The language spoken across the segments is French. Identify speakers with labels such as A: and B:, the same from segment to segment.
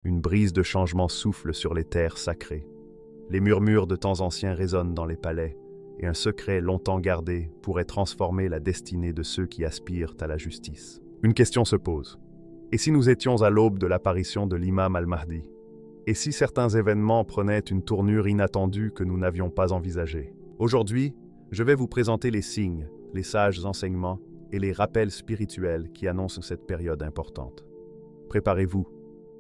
A: Une brise de changement souffle sur les terres sacrées. Les murmures de temps anciens résonnent dans les palais, et un secret longtemps gardé pourrait transformer la destinée de ceux qui aspirent à la justice. Une question se pose. Et si nous étions à l'aube de l'apparition de l'imam al-Mahdi? Et si certains événements prenaient une tournure inattendue que nous n'avions pas envisagée? Aujourd'hui, je vais vous présenter les signes, les sages enseignements et les rappels spirituels qui annoncent cette période importante. Préparez-vous,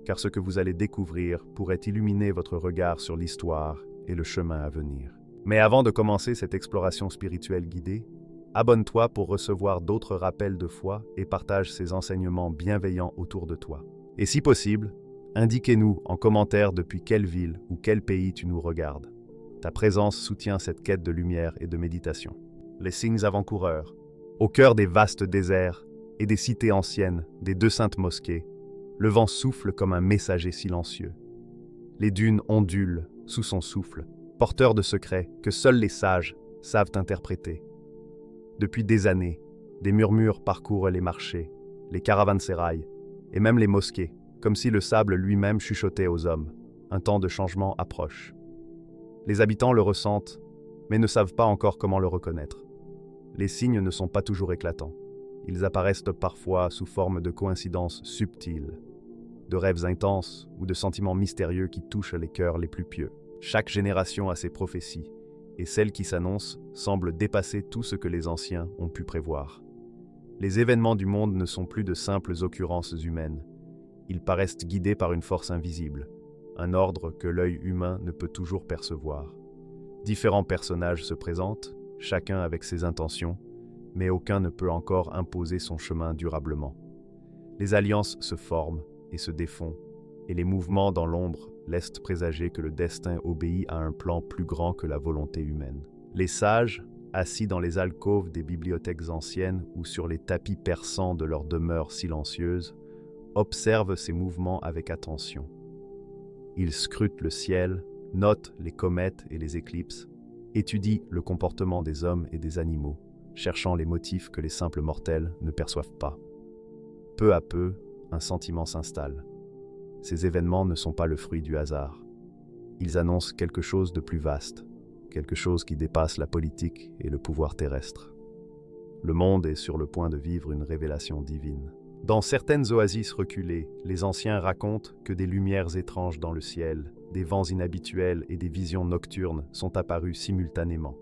A: car ce que vous allez découvrir pourrait illuminer votre regard sur l'histoire et le chemin à venir. Mais avant de commencer cette exploration spirituelle guidée, abonne-toi pour recevoir d'autres rappels de foi et partage ces enseignements bienveillants autour de toi. Et si possible, indiquez-nous en commentaire depuis quelle ville ou quel pays tu nous regardes. Ta présence soutient cette quête de lumière et de méditation. Les signes avant-coureurs. Au cœur des vastes déserts et des cités anciennes, des deux saintes mosquées, le vent souffle comme un messager silencieux. Les dunes ondulent sous son souffle, porteurs de secrets que seuls les sages savent interpréter. Depuis des années, des murmures parcourent les marchés, les caravansérails et même les mosquées, comme si le sable lui-même chuchotait aux hommes. Un temps de changement approche. Les habitants le ressentent, mais ne savent pas encore comment le reconnaître. Les signes ne sont pas toujours éclatants. Ils apparaissent parfois sous forme de coïncidences subtiles, de rêves intenses ou de sentiments mystérieux qui touchent les cœurs les plus pieux. Chaque génération a ses prophéties, et celles qui s'annoncent semblent dépasser tout ce que les anciens ont pu prévoir. Les événements du monde ne sont plus de simples occurrences humaines. Ils paraissent guidés par une force invisible, un ordre que l'œil humain ne peut toujours percevoir. Différents personnages se présentent, chacun avec ses intentions, mais aucun ne peut encore imposer son chemin durablement. Les alliances se forment et se défont, et les mouvements dans l'ombre laissent présager que le destin obéit à un plan plus grand que la volonté humaine. Les sages, assis dans les alcôves des bibliothèques anciennes ou sur les tapis persans de leurs demeures silencieuses, observent ces mouvements avec attention. Ils scrutent le ciel, notent les comètes et les éclipses, étudient le comportement des hommes et des animaux, cherchant les motifs que les simples mortels ne perçoivent pas. Peu à peu, un sentiment s'installe. Ces événements ne sont pas le fruit du hasard. Ils annoncent quelque chose de plus vaste, quelque chose qui dépasse la politique et le pouvoir terrestre. Le monde est sur le point de vivre une révélation divine. Dans certaines oasis reculées, les anciens racontent que des lumières étranges dans le ciel, des vents inhabituels et des visions nocturnes sont apparus simultanément.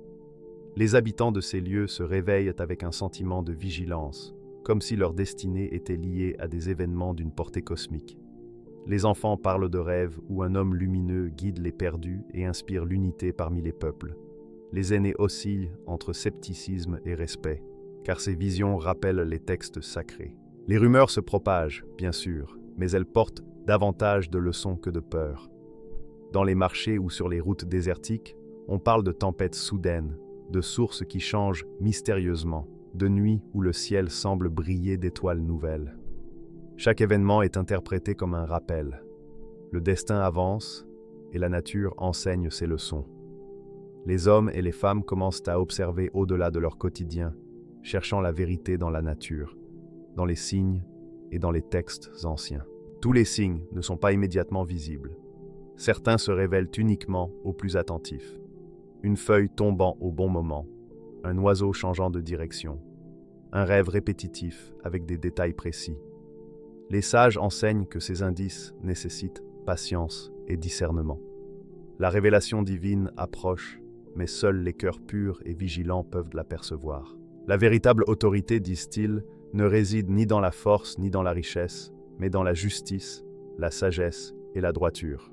A: Les habitants de ces lieux se réveillent avec un sentiment de vigilance, comme si leur destinée était liée à des événements d'une portée cosmique. Les enfants parlent de rêves où un homme lumineux guide les perdus et inspire l'unité parmi les peuples. Les aînés oscillent entre scepticisme et respect, car ces visions rappellent les textes sacrés. Les rumeurs se propagent, bien sûr, mais elles portent davantage de leçons que de peur. Dans les marchés ou sur les routes désertiques, on parle de tempêtes soudaines, de sources qui changent mystérieusement, de nuits où le ciel semble briller d'étoiles nouvelles. Chaque événement est interprété comme un rappel. Le destin avance et la nature enseigne ses leçons. Les hommes et les femmes commencent à observer au-delà de leur quotidien, cherchant la vérité dans la nature, dans les signes et dans les textes anciens. Tous les signes ne sont pas immédiatement visibles. Certains se révèlent uniquement aux plus attentifs. Une feuille tombant au bon moment, un oiseau changeant de direction, un rêve répétitif avec des détails précis. Les sages enseignent que ces indices nécessitent patience et discernement. La révélation divine approche, mais seuls les cœurs purs et vigilants peuvent l'apercevoir. La véritable autorité, disent-ils, ne réside ni dans la force ni dans la richesse, mais dans la justice, la sagesse et la droiture.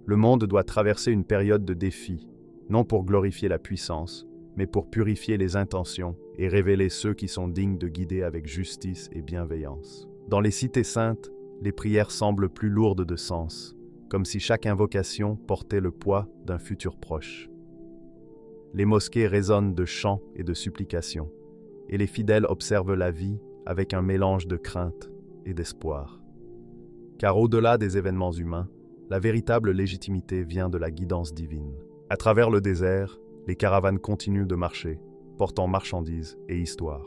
A: Le monde doit traverser une période de défi, non pour glorifier la puissance, mais pour purifier les intentions et révéler ceux qui sont dignes de guider avec justice et bienveillance. Dans les cités saintes, les prières semblent plus lourdes de sens, comme si chaque invocation portait le poids d'un futur proche. Les mosquées résonnent de chants et de supplications, et les fidèles observent la vie avec un mélange de crainte et d'espoir. Car au-delà des événements humains, la véritable légitimité vient de la guidance divine. À travers le désert, les caravanes continuent de marcher, portant marchandises et histoires.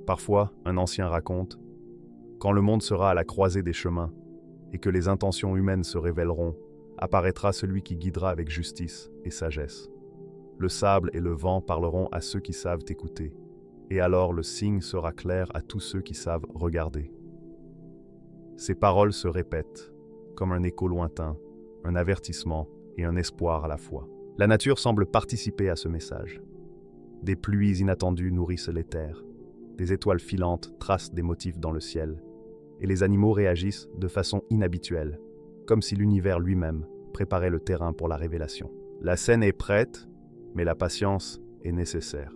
A: Parfois, un ancien raconte: quand le monde sera à la croisée des chemins, et que les intentions humaines se révéleront, apparaîtra celui qui guidera avec justice et sagesse. Le sable et le vent parleront à ceux qui savent écouter, et alors le signe sera clair à tous ceux qui savent regarder. Ces paroles se répètent, comme un écho lointain, un avertissement et un espoir à la fois. La nature semble participer à ce message. Des pluies inattendues nourrissent les terres, des étoiles filantes tracent des motifs dans le ciel, et les animaux réagissent de façon inhabituelle, comme si l'univers lui-même préparait le terrain pour la révélation. La scène est prête, mais la patience est nécessaire.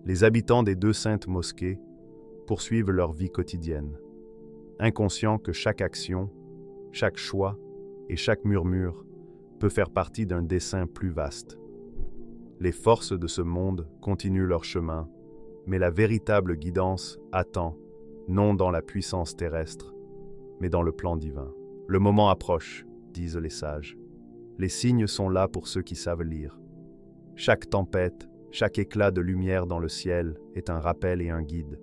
A: Les habitants des deux saintes mosquées poursuivent leur vie quotidienne, inconscients que chaque action, chaque choix et chaque murmure peut faire partie d'un dessein plus vaste. Les forces de ce monde continuent leur chemin, mais la véritable guidance attend, non dans la puissance terrestre, mais dans le plan divin. Le moment approche, disent les sages. Les signes sont là pour ceux qui savent lire. Chaque tempête, chaque éclat de lumière dans le ciel est un rappel et un guide.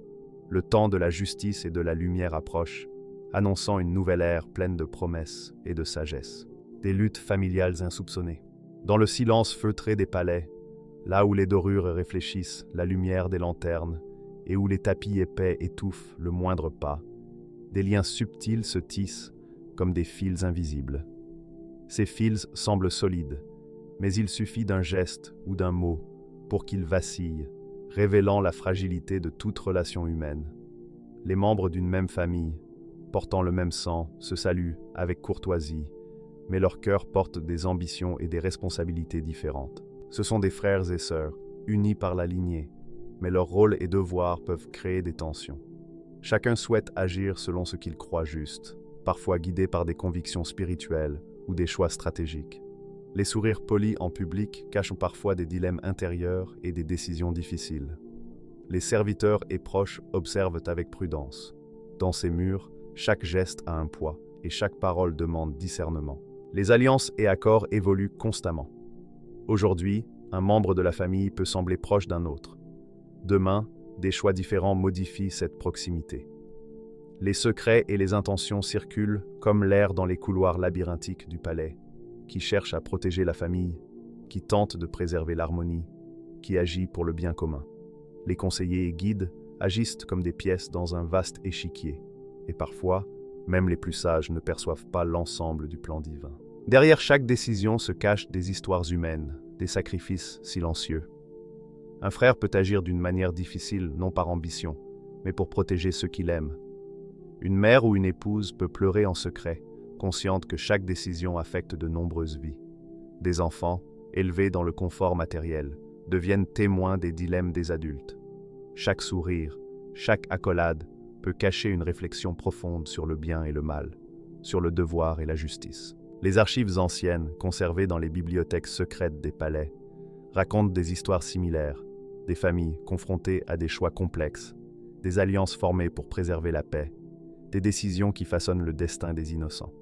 A: Le temps de la justice et de la lumière approche, annonçant une nouvelle ère pleine de promesses et de sagesse. Des luttes familiales insoupçonnées. Dans le silence feutré des palais, là où les dorures réfléchissent la lumière des lanternes et où les tapis épais étouffent le moindre pas, des liens subtils se tissent comme des fils invisibles. Ces fils semblent solides, mais il suffit d'un geste ou d'un mot pour qu'ils vacillent, révélant la fragilité de toute relation humaine. Les membres d'une même famille, portant le même sang, se saluent avec courtoisie, mais leurs cœurs portent des ambitions et des responsabilités différentes. Ce sont des frères et sœurs, unis par la lignée, mais leurs rôles et devoirs peuvent créer des tensions. Chacun souhaite agir selon ce qu'il croit juste, parfois guidé par des convictions spirituelles ou des choix stratégiques. Les sourires polis en public cachent parfois des dilemmes intérieurs et des décisions difficiles. Les serviteurs et proches observent avec prudence. Dans ces murs, chaque geste a un poids et chaque parole demande discernement. Les alliances et accords évoluent constamment. Aujourd'hui, un membre de la famille peut sembler proche d'un autre. Demain, des choix différents modifient cette proximité. Les secrets et les intentions circulent comme l'air dans les couloirs labyrinthiques du palais, qui cherche à protéger la famille, qui tente de préserver l'harmonie, qui agit pour le bien commun. Les conseillers et guides agissent comme des pièces dans un vaste échiquier, et parfois, même les plus sages ne perçoivent pas l'ensemble du plan divin. Derrière chaque décision se cachent des histoires humaines, des sacrifices silencieux. Un frère peut agir d'une manière difficile, non par ambition, mais pour protéger ceux qu'il aime. Une mère ou une épouse peut pleurer en secret, consciente que chaque décision affecte de nombreuses vies. Des enfants, élevés dans le confort matériel, deviennent témoins des dilemmes des adultes. Chaque sourire, chaque accolade peut cacher une réflexion profonde sur le bien et le mal, sur le devoir et la justice. Les archives anciennes, conservées dans les bibliothèques secrètes des palais, racontent des histoires similaires, des familles confrontées à des choix complexes, des alliances formées pour préserver la paix, des décisions qui façonnent le destin des innocents.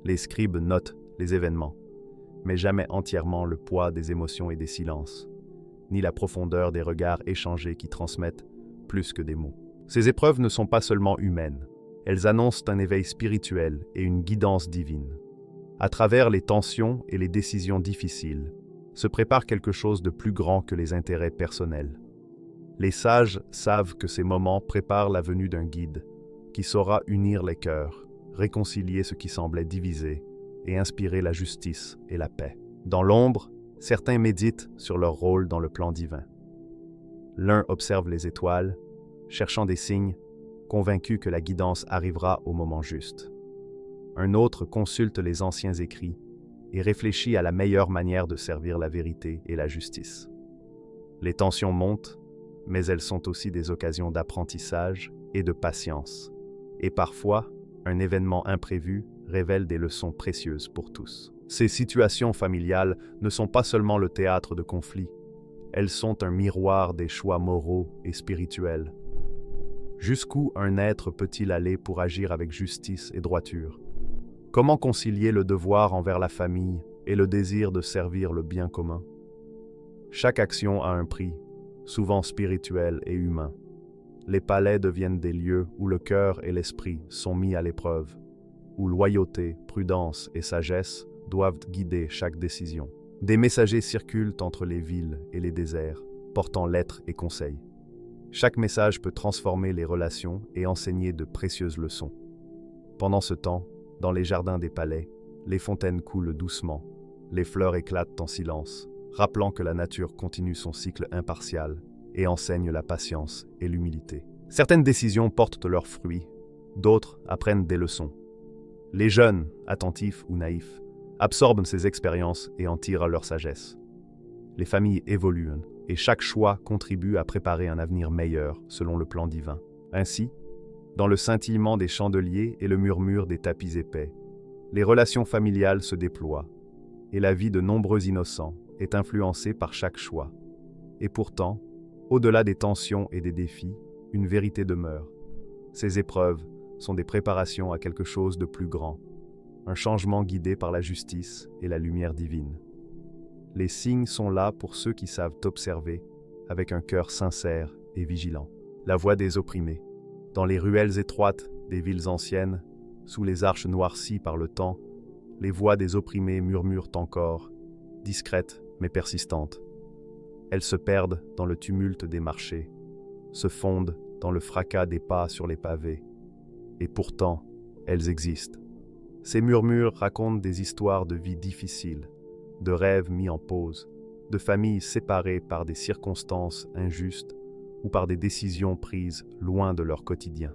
A: Les scribes notent les événements, mais jamais entièrement le poids des émotions et des silences, ni la profondeur des regards échangés qui transmettent plus que des mots. Ces épreuves ne sont pas seulement humaines, elles annoncent un éveil spirituel et une guidance divine. À travers les tensions et les décisions difficiles, se prépare quelque chose de plus grand que les intérêts personnels. Les sages savent que ces moments préparent la venue d'un guide qui saura unir les cœurs, réconcilier ce qui semblait divisé et inspirer la justice et la paix. Dans l'ombre, certains méditent sur leur rôle dans le plan divin. L'un observe les étoiles, cherchant des signes, convaincu que la guidance arrivera au moment juste. Un autre consulte les anciens écrits et réfléchit à la meilleure manière de servir la vérité et la justice. Les tensions montent, mais elles sont aussi des occasions d'apprentissage et de patience. Et parfois, un événement imprévu révèle des leçons précieuses pour tous. Ces situations familiales ne sont pas seulement le théâtre de conflits, elles sont un miroir des choix moraux et spirituels. Jusqu'où un être peut-il aller pour agir avec justice et droiture? Comment concilier le devoir envers la famille et le désir de servir le bien commun? Chaque action a un prix, souvent spirituel et humain. Les palais deviennent des lieux où le cœur et l'esprit sont mis à l'épreuve. où loyauté, prudence et sagesse doivent guider chaque décision. Des messagers circulent entre les villes et les déserts, portant lettres et conseils. Chaque message peut transformer les relations et enseigner de précieuses leçons. Pendant ce temps, dans les jardins des palais, les fontaines coulent doucement, les fleurs éclatent en silence, rappelant que la nature continue son cycle impartial et enseigne la patience et l'humilité. Certaines décisions portent leurs fruits, d'autres apprennent des leçons. Les jeunes, attentifs ou naïfs, absorbent ces expériences et en tirent leur sagesse. Les familles évoluent et chaque choix contribue à préparer un avenir meilleur selon le plan divin. Ainsi, dans le scintillement des chandeliers et le murmure des tapis épais, les relations familiales se déploient et la vie de nombreux innocents est influencée par chaque choix. Et pourtant, au-delà des tensions et des défis, une vérité demeure. Ces épreuves sont des préparations à quelque chose de plus grand, un changement guidé par la justice et la lumière divine. Les signes sont là pour ceux qui savent observer avec un cœur sincère et vigilant. La voix des opprimés. Dans les ruelles étroites des villes anciennes, sous les arches noircies par le temps, les voix des opprimés murmurent encore, discrètes mais persistantes. Elles se perdent dans le tumulte des marchés, se fondent dans le fracas des pas sur les pavés. Et pourtant, elles existent. Ces murmures racontent des histoires de vie difficiles, de rêves mis en pause, de familles séparées par des circonstances injustes ou par des décisions prises loin de leur quotidien.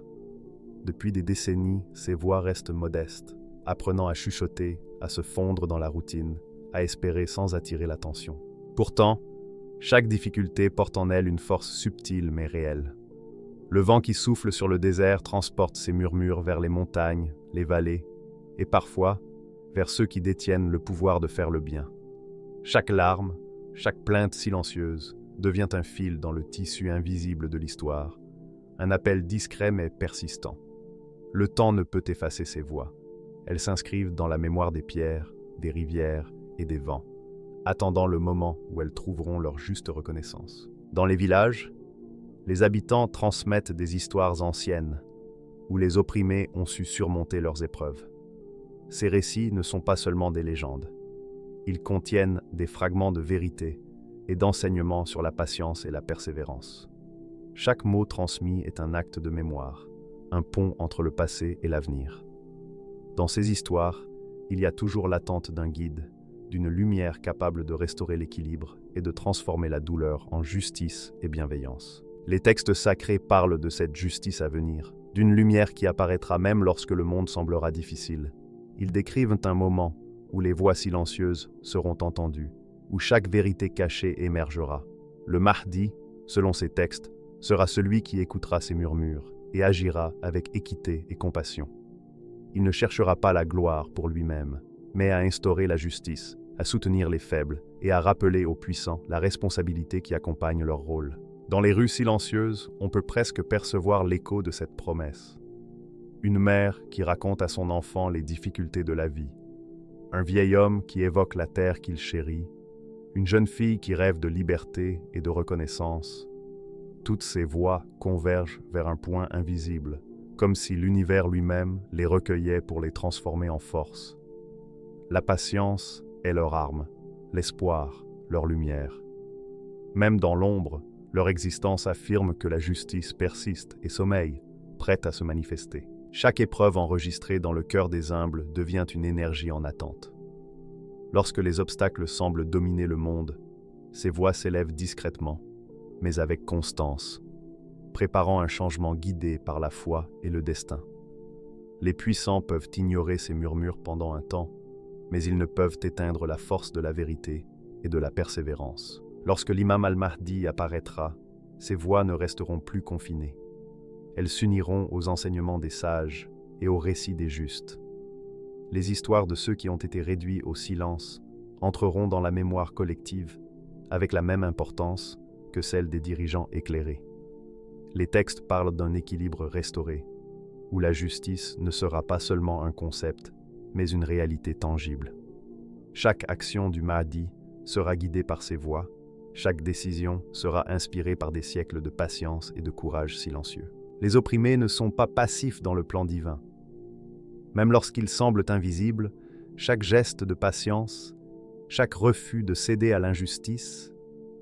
A: Depuis des décennies, ces voix restent modestes, apprenant à chuchoter, à se fondre dans la routine, à espérer sans attirer l'attention. Pourtant, chaque difficulté porte en elle une force subtile mais réelle. Le vent qui souffle sur le désert transporte ces murmures vers les montagnes, les vallées, et parfois vers ceux qui détiennent le pouvoir de faire le bien. Chaque larme, chaque plainte silencieuse devient un fil dans le tissu invisible de l'histoire, un appel discret mais persistant. Le temps ne peut effacer ces voix. Elles s'inscrivent dans la mémoire des pierres, des rivières et des vents, attendant le moment où elles trouveront leur juste reconnaissance. Dans les villages, les habitants transmettent des histoires anciennes, où les opprimés ont su surmonter leurs épreuves. Ces récits ne sont pas seulement des légendes. Ils contiennent des fragments de vérité et d'enseignement sur la patience et la persévérance. Chaque mot transmis est un acte de mémoire, un pont entre le passé et l'avenir. Dans ces histoires, il y a toujours l'attente d'un guide, d'une lumière capable de restaurer l'équilibre et de transformer la douleur en justice et bienveillance. Les textes sacrés parlent de cette justice à venir, d'une lumière qui apparaîtra même lorsque le monde semblera difficile. Ils décrivent un moment où les voix silencieuses seront entendues, où chaque vérité cachée émergera. Le Mahdi, selon ces textes, sera celui qui écoutera ces murmures et agira avec équité et compassion. Il ne cherchera pas la gloire pour lui-même, mais à instaurer la justice, à soutenir les faibles et à rappeler aux puissants la responsabilité qui accompagne leur rôle. Dans les rues silencieuses, on peut presque percevoir l'écho de cette promesse. Une mère qui raconte à son enfant les difficultés de la vie, un vieil homme qui évoque la terre qu'il chérit, une jeune fille qui rêve de liberté et de reconnaissance. Toutes ces voix convergent vers un point invisible, comme si l'univers lui-même les recueillait pour les transformer en force. La patience est leur arme, l'espoir, leur lumière. Même dans l'ombre, leur existence affirme que la justice persiste et sommeille, prête à se manifester. Chaque épreuve enregistrée dans le cœur des humbles devient une énergie en attente. Lorsque les obstacles semblent dominer le monde, ces voix s'élèvent discrètement, mais avec constance, préparant un changement guidé par la foi et le destin. Les puissants peuvent ignorer ces murmures pendant un temps, mais ils ne peuvent éteindre la force de la vérité et de la persévérance. Lorsque l'imam al-Mahdi apparaîtra, ces voix ne resteront plus confinées. Elles s'uniront aux enseignements des sages et aux récits des justes. Les histoires de ceux qui ont été réduits au silence entreront dans la mémoire collective avec la même importance que celle des dirigeants éclairés. Les textes parlent d'un équilibre restauré, où la justice ne sera pas seulement un concept, mais une réalité tangible. Chaque action du Mahdi sera guidée par ses voix, chaque décision sera inspirée par des siècles de patience et de courage silencieux. Les opprimés ne sont pas passifs dans le plan divin, Même lorsqu'ils semblent invisibles, chaque geste de patience, chaque refus de céder à l'injustice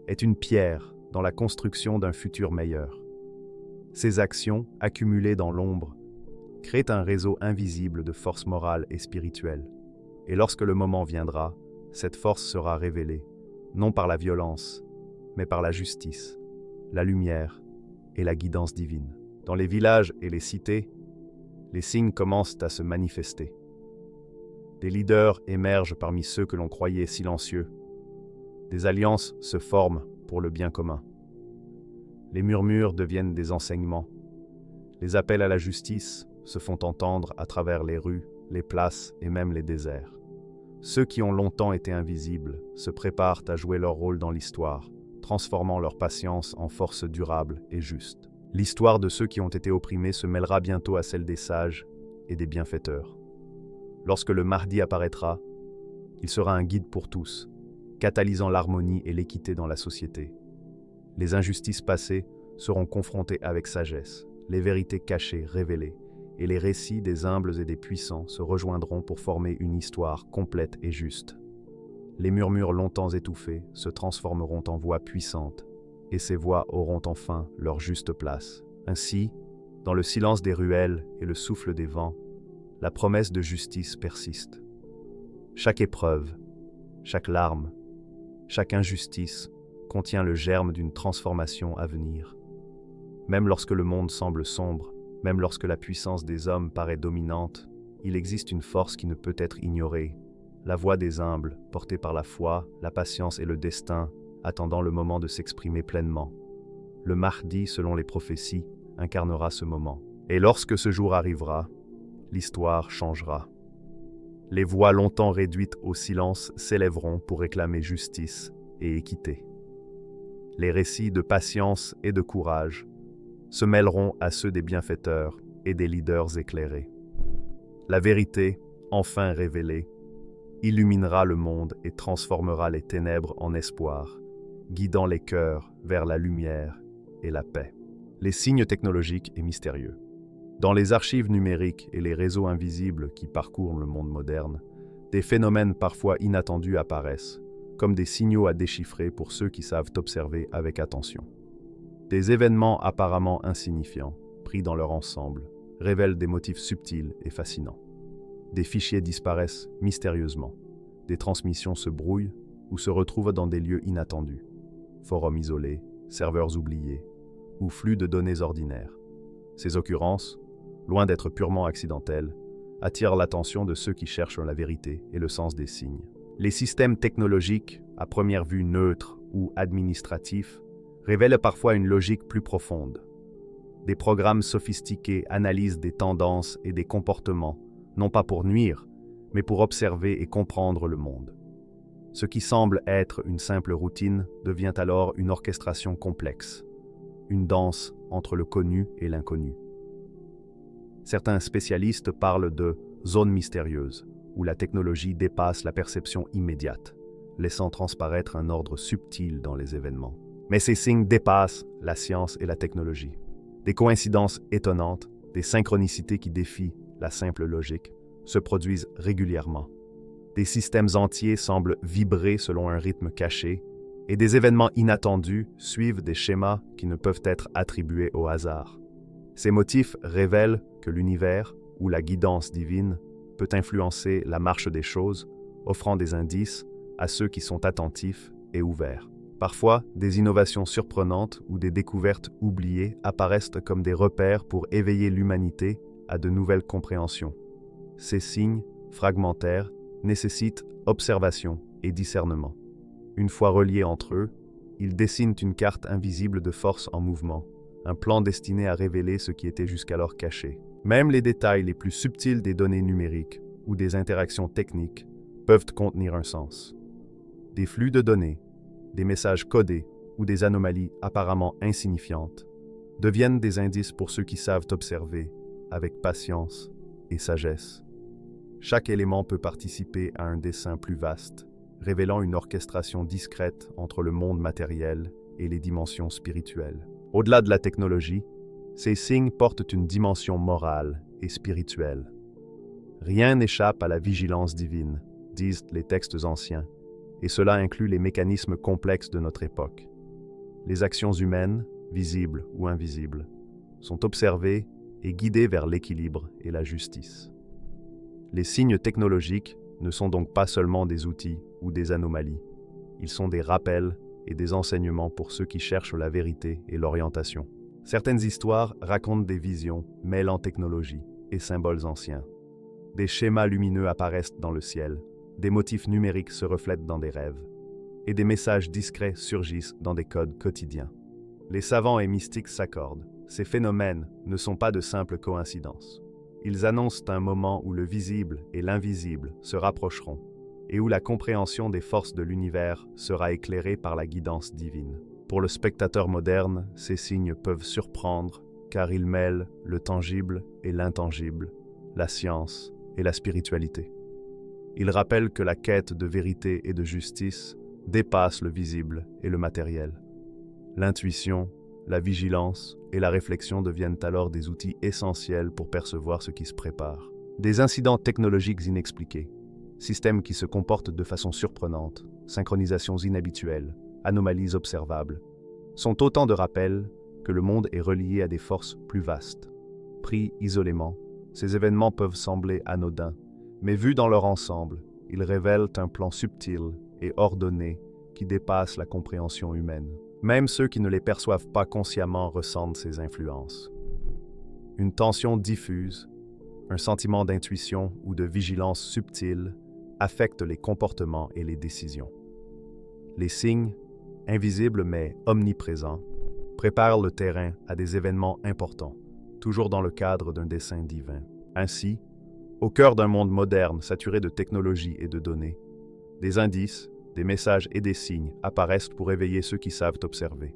A: est une pierre dans la construction d'un futur meilleur. Ces actions, accumulées dans l'ombre, créent un réseau invisible de force morale et spirituelle. Et lorsque le moment viendra, cette force sera révélée, non par la violence, mais par la justice, la lumière et la guidance divine. Dans les villages et les cités, les signes commencent à se manifester. Des leaders émergent parmi ceux que l'on croyait silencieux. Des alliances se forment pour le bien commun. Les murmures deviennent des enseignements. Les appels à la justice se font entendre à travers les rues, les places et même les déserts. Ceux qui ont longtemps été invisibles se préparent à jouer leur rôle dans l'histoire, transformant leur patience en force durable et juste. L'histoire de ceux qui ont été opprimés se mêlera bientôt à celle des sages et des bienfaiteurs. Lorsque le Mahdi apparaîtra, il sera un guide pour tous, catalysant l'harmonie et l'équité dans la société. Les injustices passées seront confrontées avec sagesse, les vérités cachées révélées, et les récits des humbles et des puissants se rejoindront pour former une histoire complète et juste. Les murmures longtemps étouffés se transformeront en voix puissantes, et ces voix auront enfin leur juste place. Ainsi, dans le silence des ruelles et le souffle des vents, la promesse de justice persiste. Chaque épreuve, chaque larme, chaque injustice contient le germe d'une transformation à venir. Même lorsque le monde semble sombre, même lorsque la puissance des hommes paraît dominante, il existe une force qui ne peut être ignorée, la voix des humbles, portée par la foi, la patience et le destin, attendant le moment de s'exprimer pleinement. Le Mahdi, selon les prophéties, incarnera ce moment. Et lorsque ce jour arrivera, l'histoire changera. Les voix longtemps réduites au silence s'élèveront pour réclamer justice et équité. Les récits de patience et de courage se mêleront à ceux des bienfaiteurs et des leaders éclairés. La vérité, enfin révélée, illuminera le monde et transformera les ténèbres en espoir, guidant les cœurs vers la lumière et la paix. Les signes technologiques et mystérieux. Dans les archives numériques et les réseaux invisibles qui parcourent le monde moderne, des phénomènes parfois inattendus apparaissent, comme des signaux à déchiffrer pour ceux qui savent observer avec attention. Des événements apparemment insignifiants, pris dans leur ensemble, révèlent des motifs subtils et fascinants. Des fichiers disparaissent mystérieusement, des transmissions se brouillent ou se retrouvent dans des lieux inattendus. Forums isolés, serveurs oubliés, ou flux de données ordinaires. Ces occurrences, loin d'être purement accidentelles, attirent l'attention de ceux qui cherchent la vérité et le sens des signes. Les systèmes technologiques, à première vue neutres ou administratifs, révèlent parfois une logique plus profonde. Des programmes sophistiqués analysent des tendances et des comportements, non pas pour nuire, mais pour observer et comprendre le monde. Ce qui semble être une simple routine devient alors une orchestration complexe, une danse entre le connu et l'inconnu. Certains spécialistes parlent de zones mystérieuses, où la technologie dépasse la perception immédiate, laissant transparaître un ordre subtil dans les événements. Mais ces signes dépassent la science et la technologie. Des coïncidences étonnantes, des synchronicités qui défient la simple logique, se produisent régulièrement. Des systèmes entiers semblent vibrer selon un rythme caché, et des événements inattendus suivent des schémas qui ne peuvent être attribués au hasard. Ces motifs révèlent que l'univers, ou la guidance divine, peut influencer la marche des choses, offrant des indices à ceux qui sont attentifs et ouverts. Parfois, des innovations surprenantes ou des découvertes oubliées apparaissent comme des repères pour éveiller l'humanité à de nouvelles compréhensions. Ces signes, fragmentaires, nécessitent observation et discernement. Une fois reliés entre eux, ils dessinent une carte invisible de force en mouvement, un plan destiné à révéler ce qui était jusqu'alors caché. Même les détails les plus subtils des données numériques ou des interactions techniques peuvent contenir un sens. Des flux de données, des messages codés ou des anomalies apparemment insignifiantes deviennent des indices pour ceux qui savent observer avec patience et sagesse. Chaque élément peut participer à un dessin plus vaste, révélant une orchestration discrète entre le monde matériel et les dimensions spirituelles. Au-delà de la technologie, ces signes portent une dimension morale et spirituelle. Rien n'échappe à la vigilance divine, disent les textes anciens, et cela inclut les mécanismes complexes de notre époque. Les actions humaines, visibles ou invisibles, sont observées et guidées vers l'équilibre et la justice. Les signes technologiques ne sont donc pas seulement des outils ou des anomalies, ils sont des rappels et des enseignements pour ceux qui cherchent la vérité et l'orientation. Certaines histoires racontent des visions mêlant technologie et symboles anciens. Des schémas lumineux apparaissent dans le ciel, des motifs numériques se reflètent dans des rêves, et des messages discrets surgissent dans des codes quotidiens. Les savants et mystiques s'accordent. Ces phénomènes ne sont pas de simples coïncidences. Ils annoncent un moment où le visible et l'invisible se rapprocheront, et où la compréhension des forces de l'univers sera éclairée par la guidance divine. Pour le spectateur moderne, ces signes peuvent surprendre, car ils mêlent le tangible et l'intangible, la science et la spiritualité. Ils rappellent que la quête de vérité et de justice dépasse le visible et le matériel. L'intuition, la vigilance et la réflexion deviennent alors des outils essentiels pour percevoir ce qui se prépare. Des incidents technologiques inexpliqués, systèmes qui se comportent de façon surprenante, synchronisations inhabituelles, anomalies observables, sont autant de rappels que le monde est relié à des forces plus vastes. Pris isolément, ces événements peuvent sembler anodins, mais vus dans leur ensemble, ils révèlent un plan subtil et ordonné qui dépasse la compréhension humaine. Même ceux qui ne les perçoivent pas consciemment ressentent ces influences. Une tension diffuse, un sentiment d'intuition ou de vigilance subtile affectent les comportements et les décisions. Les signes, invisibles mais omniprésents, préparent le terrain à des événements importants, toujours dans le cadre d'un dessein divin. Ainsi, au cœur d'un monde moderne saturé de technologies et de données, des indices, des messages et des signes apparaissent pour éveiller ceux qui savent observer.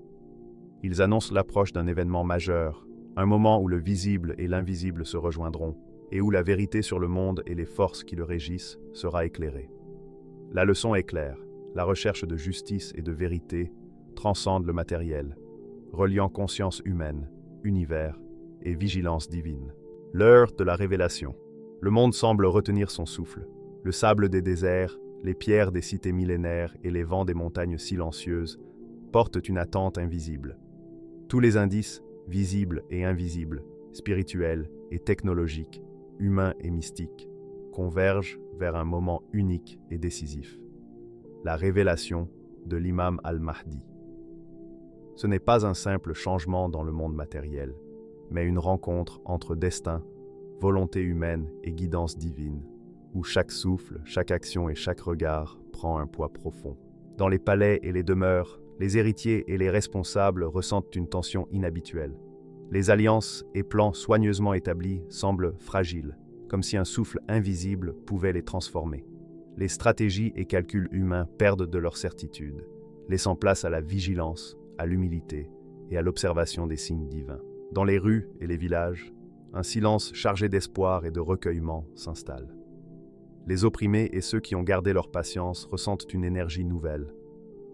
A: Ils annoncent l'approche d'un événement majeur, un moment où le visible et l'invisible se rejoindront, et où la vérité sur le monde et les forces qui le régissent sera éclairée. La leçon est claire, la recherche de justice et de vérité transcende le matériel, reliant conscience humaine, univers et vigilance divine. L'heure de la révélation. Le monde semble retenir son souffle. Le sable des déserts, les pierres des cités millénaires et les vents des montagnes silencieuses portent une attente invisible. Tous les indices, visibles et invisibles, spirituels et technologiques, humains et mystiques, convergent vers un moment unique et décisif. La révélation de l'imam al-Mahdi. Ce n'est pas un simple changement dans le monde matériel, mais une rencontre entre destin, volonté humaine et guidance divine, où chaque souffle, chaque action et chaque regard prend un poids profond. Dans les palais et les demeures, les héritiers et les responsables ressentent une tension inhabituelle. Les alliances et plans soigneusement établis semblent fragiles, comme si un souffle invisible pouvait les transformer. Les stratégies et calculs humains perdent de leur certitude, laissant place à la vigilance, à l'humilité et à l'observation des signes divins. Dans les rues et les villages, un silence chargé d'espoir et de recueillement s'installe. Les opprimés et ceux qui ont gardé leur patience ressentent une énergie nouvelle,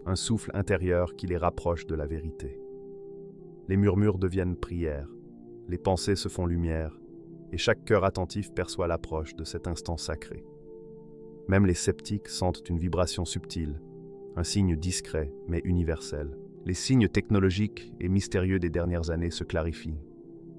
A: un souffle intérieur qui les rapproche de la vérité. Les murmures deviennent prières, les pensées se font lumière, et chaque cœur attentif perçoit l'approche de cet instant sacré. Même les sceptiques sentent une vibration subtile, un signe discret mais universel. Les signes technologiques et mystérieux des dernières années se clarifient.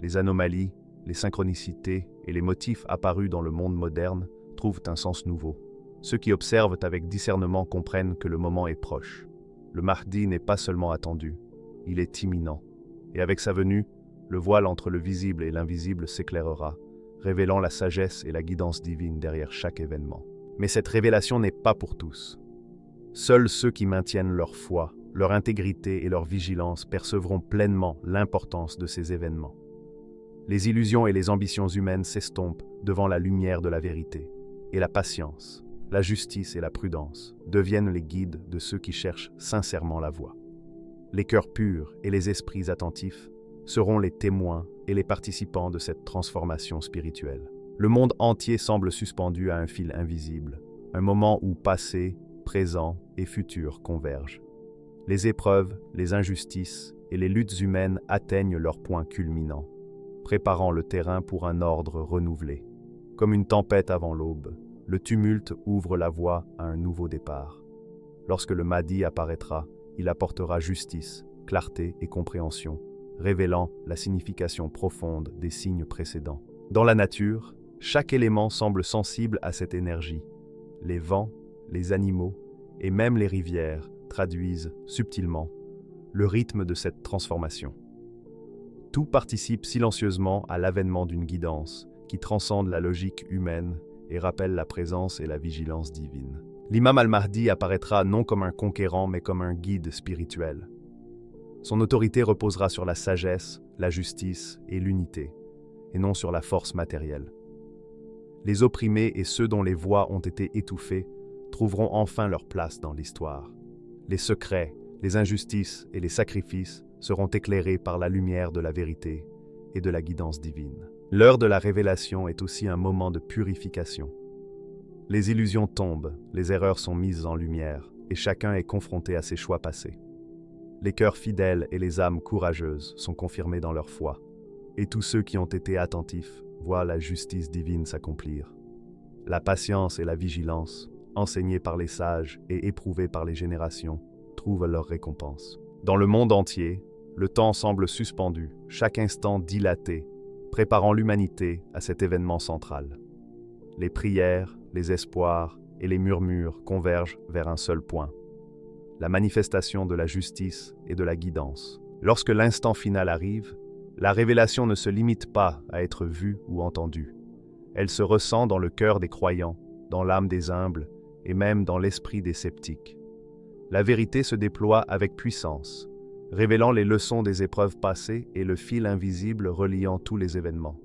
A: Les anomalies, les synchronicités et les motifs apparus dans le monde moderne trouvent un sens nouveau. Ceux qui observent avec discernement comprennent que le moment est proche. Le Mahdi n'est pas seulement attendu, il est imminent. Et avec sa venue, le voile entre le visible et l'invisible s'éclairera, révélant la sagesse et la guidance divine derrière chaque événement. Mais cette révélation n'est pas pour tous. Seuls ceux qui maintiennent leur foi, leur intégrité et leur vigilance percevront pleinement l'importance de ces événements. Les illusions et les ambitions humaines s'estompent devant la lumière de la vérité, et la patience, la justice et la prudence deviennent les guides de ceux qui cherchent sincèrement la voie. Les cœurs purs et les esprits attentifs seront les témoins et les participants de cette transformation spirituelle. Le monde entier semble suspendu à un fil invisible, un moment où passé, présent et futur convergent. Les épreuves, les injustices et les luttes humaines atteignent leur point culminant, préparant le terrain pour un ordre renouvelé. Comme une tempête avant l'aube, le tumulte ouvre la voie à un nouveau départ. Lorsque le Mahdi apparaîtra, il apportera justice, clarté et compréhension, révélant la signification profonde des signes précédents. Dans la nature, chaque élément semble sensible à cette énergie. Les vents, les animaux et même les rivières traduisent subtilement le rythme de cette transformation. Tout participe silencieusement à l'avènement d'une guidance qui transcende la logique humaine et rappelle la présence et la vigilance divine. L'imam al-Mahdi apparaîtra non comme un conquérant mais comme un guide spirituel. Son autorité reposera sur la sagesse, la justice et l'unité, et non sur la force matérielle. Les opprimés et ceux dont les voix ont été étouffées trouveront enfin leur place dans l'histoire. Les secrets, les injustices et les sacrifices seront éclairés par la lumière de la vérité et de la guidance divine. L'heure de la révélation est aussi un moment de purification. Les illusions tombent, les erreurs sont mises en lumière, et chacun est confronté à ses choix passés. Les cœurs fidèles et les âmes courageuses sont confirmés dans leur foi, et tous ceux qui ont été attentifs voient la justice divine s'accomplir. La patience et la vigilance, enseignées par les sages et éprouvées par les générations, trouvent leur récompense. Dans le monde entier, le temps semble suspendu, chaque instant dilaté, préparant l'humanité à cet événement central. Les prières, les espoirs et les murmures convergent vers un seul point: la manifestation de la justice et de la guidance. Lorsque l'instant final arrive, la révélation ne se limite pas à être vue ou entendue. Elle se ressent dans le cœur des croyants, dans l'âme des humbles et même dans l'esprit des sceptiques. La vérité se déploie avec puissance, révélant les leçons des épreuves passées et le fil invisible reliant tous les événements.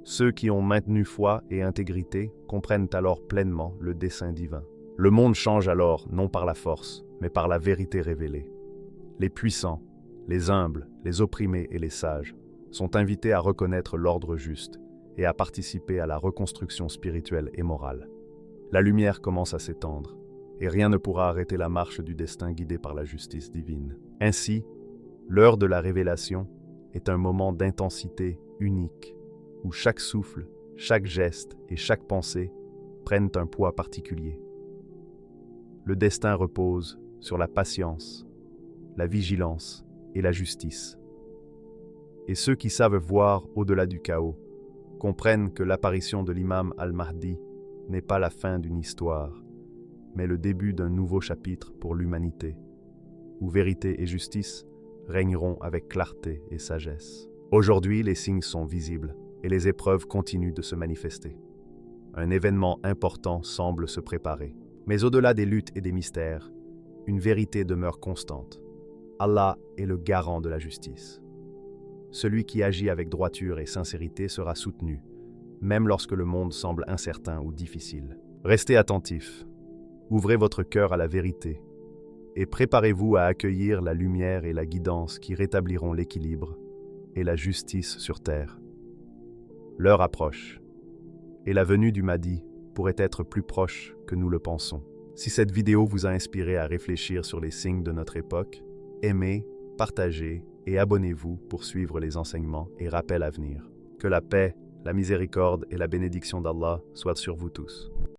A: Ceux qui ont maintenu foi et intégrité comprennent alors pleinement le dessein divin. Le monde change alors non par la force, mais par la vérité révélée. Les puissants, les humbles, les opprimés et les sages sont invités à reconnaître l'ordre juste et à participer à la reconstruction spirituelle et morale. La lumière commence à s'étendre, et rien ne pourra arrêter la marche du destin guidé par la justice divine. Ainsi, l'heure de la révélation est un moment d'intensité unique, où chaque souffle, chaque geste et chaque pensée prennent un poids particulier. Le destin repose sur la patience, la vigilance et la justice. Et ceux qui savent voir au-delà du chaos comprennent que l'apparition de l'imam al-Mahdi n'est pas la fin d'une histoire, mais le début d'un nouveau chapitre pour l'humanité, où vérité et justice régneront avec clarté et sagesse. Aujourd'hui, les signes sont visibles et les épreuves continuent de se manifester. Un événement important semble se préparer. Mais au-delà des luttes et des mystères, une vérité demeure constante. Allah est le garant de la justice. Celui qui agit avec droiture et sincérité sera soutenu, même lorsque le monde semble incertain ou difficile. Restez attentifs, ouvrez votre cœur à la vérité et préparez-vous à accueillir la lumière et la guidance qui rétabliront l'équilibre et la justice sur terre. L'heure approche, et la venue du Mahdi pourrait être plus proche que nous le pensons. Si cette vidéo vous a inspiré à réfléchir sur les signes de notre époque, aimez, partagez et abonnez-vous pour suivre les enseignements et rappels à venir. Que la paix, la miséricorde et la bénédiction d'Allah soient sur vous tous.